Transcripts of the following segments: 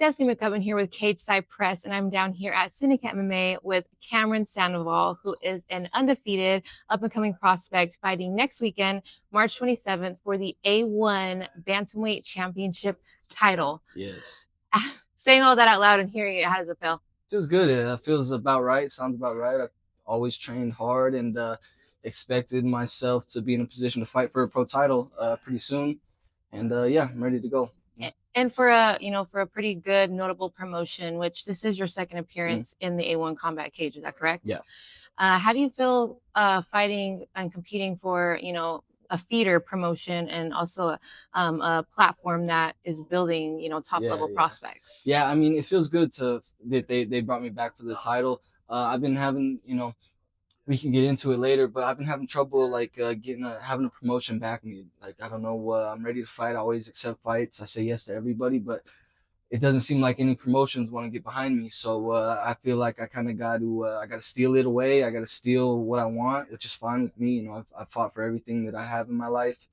Destiny McCubbin here with Cage Side Press, and I'm down here at Syndicate MMA with Cameron Sandoval, who is an undefeated up-and-coming prospect fighting next weekend, March 27th, for the A1 Bantamweight Championship title. Yes. Saying all that out loud and hearing it, how does it feel? Feels good. It feels about right. Sounds about right. I always trained hard and expected myself to be in a position to fight for a pro title pretty soon. And yeah, I'm ready to go. And for a pretty good notable promotion, which this is your second appearance in the A1 Combat Cage, is that correct? Yeah. How do you feel fighting and competing for, a feeder promotion and also a platform that is building, top level prospects? Yeah, I mean, it feels good that they brought me back for the title. I've been having, we can get into it later, but I've been having trouble like having a promotion back me. Like I don't know, I'm ready to fight. I always accept fights. I say yes to everybody, but it doesn't seem like any promotions want to get behind me. So I feel like I kind of I got to steal it away. I got to steal what I want, which is fine with me. I've fought for everything that I have in my life,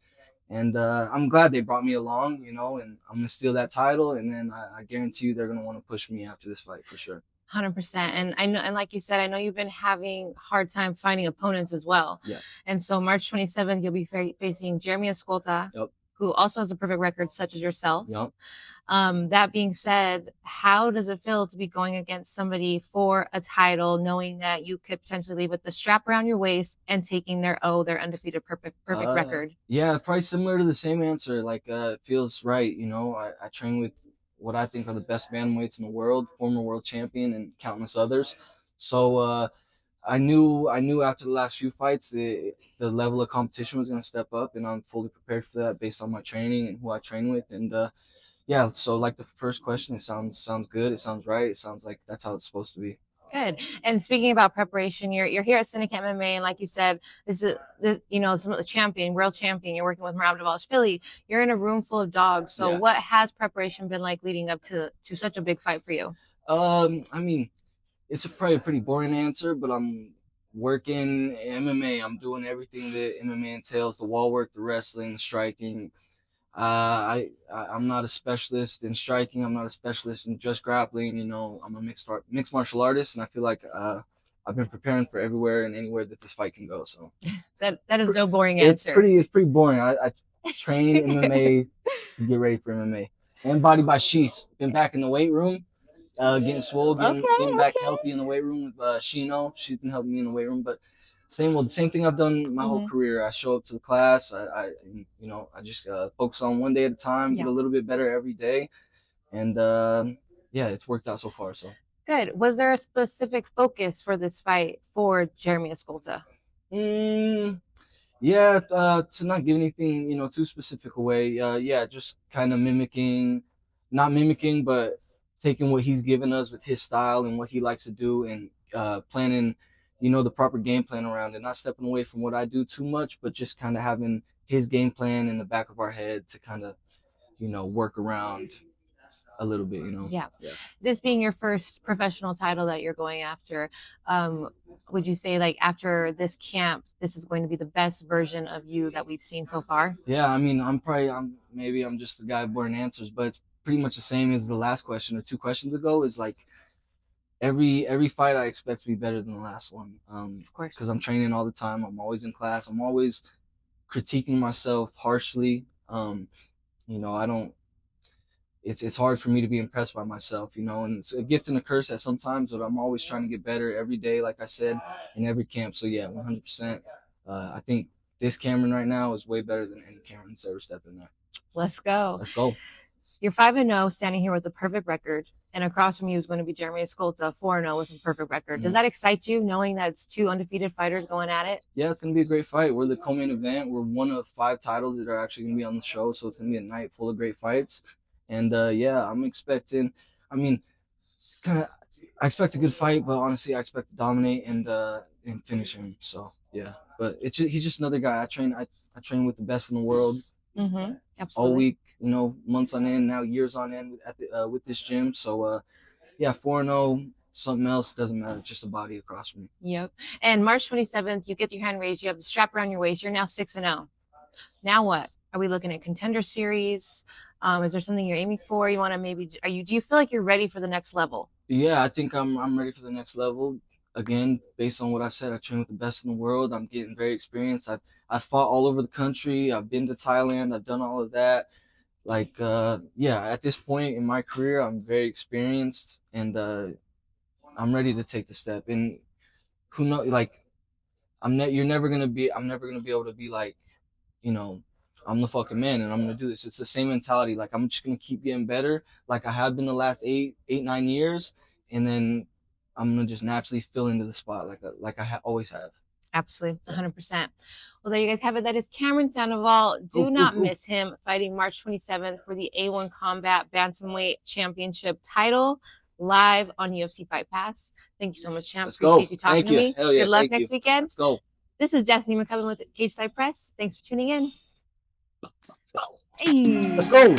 and I'm glad they brought me along. And I'm gonna steal that title, and then I guarantee you they're gonna want to push me after this fight for sure. 100%. And I know, and like you said, I know you've been having hard time finding opponents as well. Yeah. And so March 27th, you'll be facing Geremy Escolta, Yep. who also has a perfect record, such as yourself. Yep. That being said, how does it feel to be going against somebody for a title, knowing that you could potentially leave with the strap around your waist and taking their undefeated perfect record? Yeah, probably similar to the same answer. Like, it feels right. I train with what I think are the best bantamweights in the world, former world champion, and countless others. So I knew after the last few fights the level of competition was going to step up, and I'm fully prepared for that based on my training and who I train with. And yeah, so like the first question, it sounds good. It sounds right. It sounds like that's how it's supposed to be. Good. And speaking about preparation, you're here at Syndicate MMA, and like you said, some of the champion, world champion. You're working with Philly. You're in a room full of dogs. So, what has preparation been like leading up to such a big fight for you? I mean, it's probably a pretty boring answer, but I'm working MMA. I'm doing everything that MMA entails: the wall work, the wrestling, the striking. I'm not a specialist in striking. I'm not a specialist in just grappling. I'm a mixed martial artist, and I feel like I've been preparing for everywhere and anywhere that this fight can go. So that is no boring answer. It's pretty boring. I train MMA to get ready for MMA and Body by Shees. Been back in the weight room, getting swole, getting back healthy in the weight room with Shino. She's been helping me in the weight room, but the same thing I've done my whole career. I show up to the class. I just focus on one day at a time, get a little bit better every day, and yeah, it's worked out so far. So good. Was there a specific focus for this fight for Geremy Escolta? Yeah, to not give anything too specific away. Yeah, just kind of not mimicking, but taking what he's given us with his style and what he likes to do, and planning the proper game plan around it, not stepping away from what I do too much, but just kind of having his game plan in the back of our head to kind of work around a little bit. Yeah. This being your first professional title that you're going after, would you say, like, after this camp, this is going to be the best version of you that we've seen so far? Yeah, I mean, maybe I'm just the guy of boring answers, but it's pretty much the same as the last question or two questions ago. Is like every fight I expect to be better than the last one. Of course, because I'm training all the time. I'm always in class. I'm always critiquing myself harshly. I don't. It's hard for me to be impressed by myself, and it's a gift and a curse at sometimes. But I'm always trying to get better every day, like I said, in every camp. So yeah, 100%. I think this Cameron right now is way better than any Cameron that's ever stepped in there. Let's go. Let's go. You're 5-0, standing here with a perfect record, and across from you is going to be Geremy Escolta, 4-0 with a perfect record. Does that excite you, knowing that it's two undefeated fighters going at it? Yeah, it's going to be a great fight. We're the co-main event. We're one of 5 titles that are actually going to be on the show, so it's going to be a night full of great fights. And yeah, I'm expecting. I mean, I expect a good fight, but honestly, I expect to dominate and finish him. So yeah, but he's just another guy. I train with the best in the world. Absolutely. All week, months on end, now years on end with this gym. So yeah, 4-0. Something else doesn't matter. Just a body across from me. Yep. And March 27th, you get your hand raised. You have the strap around your waist. You're now 6-0. Now what? Are we looking at Contender Series? Is there something you're aiming for? You want to maybe, do you feel like you're ready for the next level? Yeah, I think I'm ready for the next level. Again, based on what I've said, I train with the best in the world. I'm getting very experienced. I've fought all over the country. I've been to Thailand. I've done all of that. Like yeah, at this point in my career, I'm very experienced, and I'm ready to take the step. And who know, like I'm never gonna be able to be like, you know, I'm the fucking man and I'm gonna do this. It's the same mentality. Like I'm just gonna keep getting better, like I have been the last 9 years, and then I'm gonna just naturally fill into the spot like always have. Absolutely, 100%. Well, there you guys have it. That is Cameron Sandoval. Do Ooh, not ooh, ooh. miss him fighting March 27th for the A1 Combat Bantamweight Championship title live on UFC Fight Pass. Thank you so much, champ. Let's go. Appreciate you talking Thank to you. me. Hell yeah. Good luck Thank you. next weekend. Let's go. This is Destiny McCullum with Cage Side Press. Thanks for tuning in. Hey. Let's go.